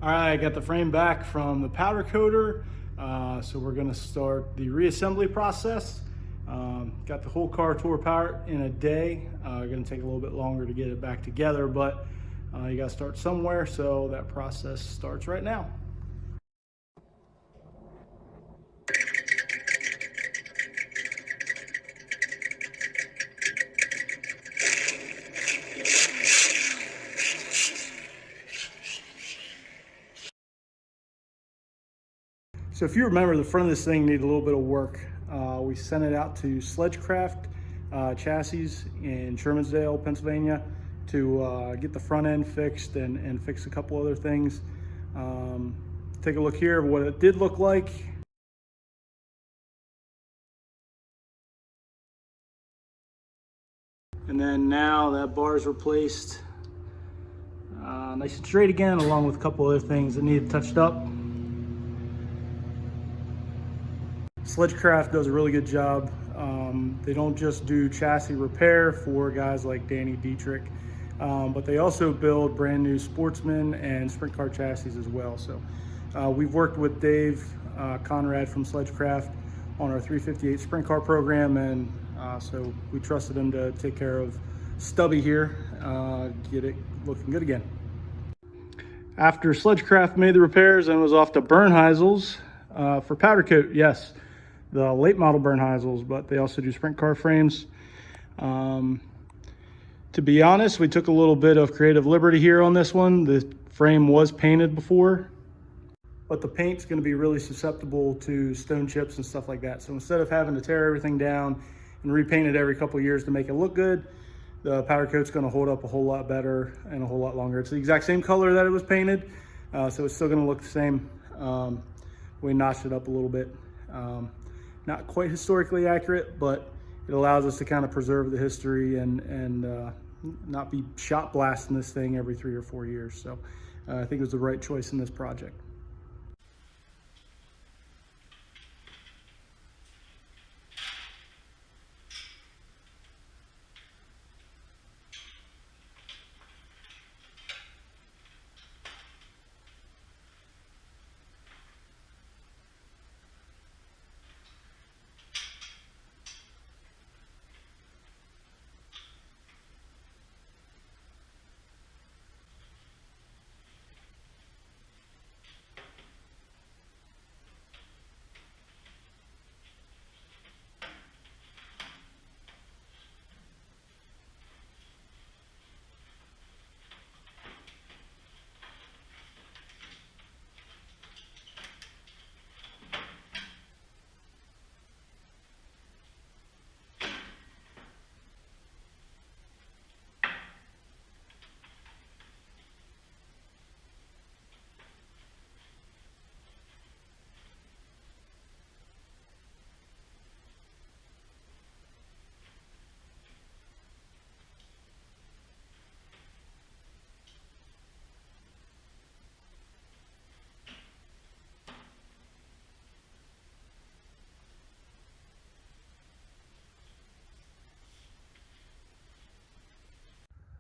All right, I got the frame back from the powder coater. So we're gonna start the reassembly process. Got the whole car tore apart in a day. Gonna take a little bit longer to get it back together, but you gotta start somewhere, so that process starts right now. So if you remember, the front of this thing needed a little bit of work. We sent it out to Sledgecraft Chassis in Shermansdale, Pennsylvania, to get the front end fixed and fix a couple other things. Take a look here of what it did look like. And then now that bar is replaced nice and straight again, along with a couple other things that needed touched up. Sledgecraft does a really good job. They don't just do chassis repair for guys like Danny Dietrich, but they also build brand new Sportsman and sprint car chassis as well. So we've worked with Dave Conrad from Sledgecraft on our 358 sprint car program, and so we trusted him to take care of Stubby here, get it looking good again. After Sledgecraft made the repairs and was off to Bernheisel's for powder coat, yes, the late model Bernheisel's, but they also do sprint car frames. To be honest, we took a little bit of creative liberty here on this one. The frame was painted before, but the paint's going to be really susceptible to stone chips and stuff like that. So instead of having to tear everything down and repaint it every couple of years to make it look good, the powder coat's going to hold up a whole lot better and a whole lot longer. It's the exact same color that it was painted, so it's still going to look the same. We notched it up a little bit. Not quite historically accurate, but it allows us to kind of preserve the history and not be shot blasting this thing every 3 or 4 years. So I think it was the right choice in this project.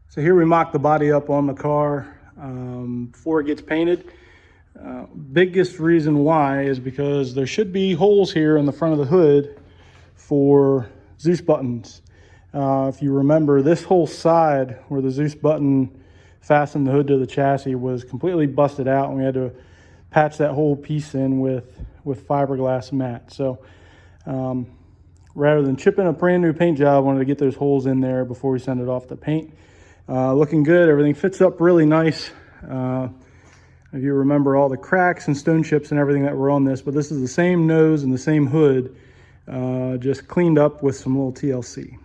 So here we mock the body up on the car before it gets painted. Biggest reason why is because there should be holes here in the front of the hood for Zeus buttons. If you remember, this whole side where the Zeus button fastened the hood to the chassis was completely busted out, and we had to patch that whole piece in with fiberglass mat. So rather than chipping a brand new paint job, I wanted to get those holes in there before we send it off to paint. Looking good, everything fits up really nice. If you remember all the cracks and stone chips and everything that were on this, but this is the same nose and the same hood, just cleaned up with some little TLC.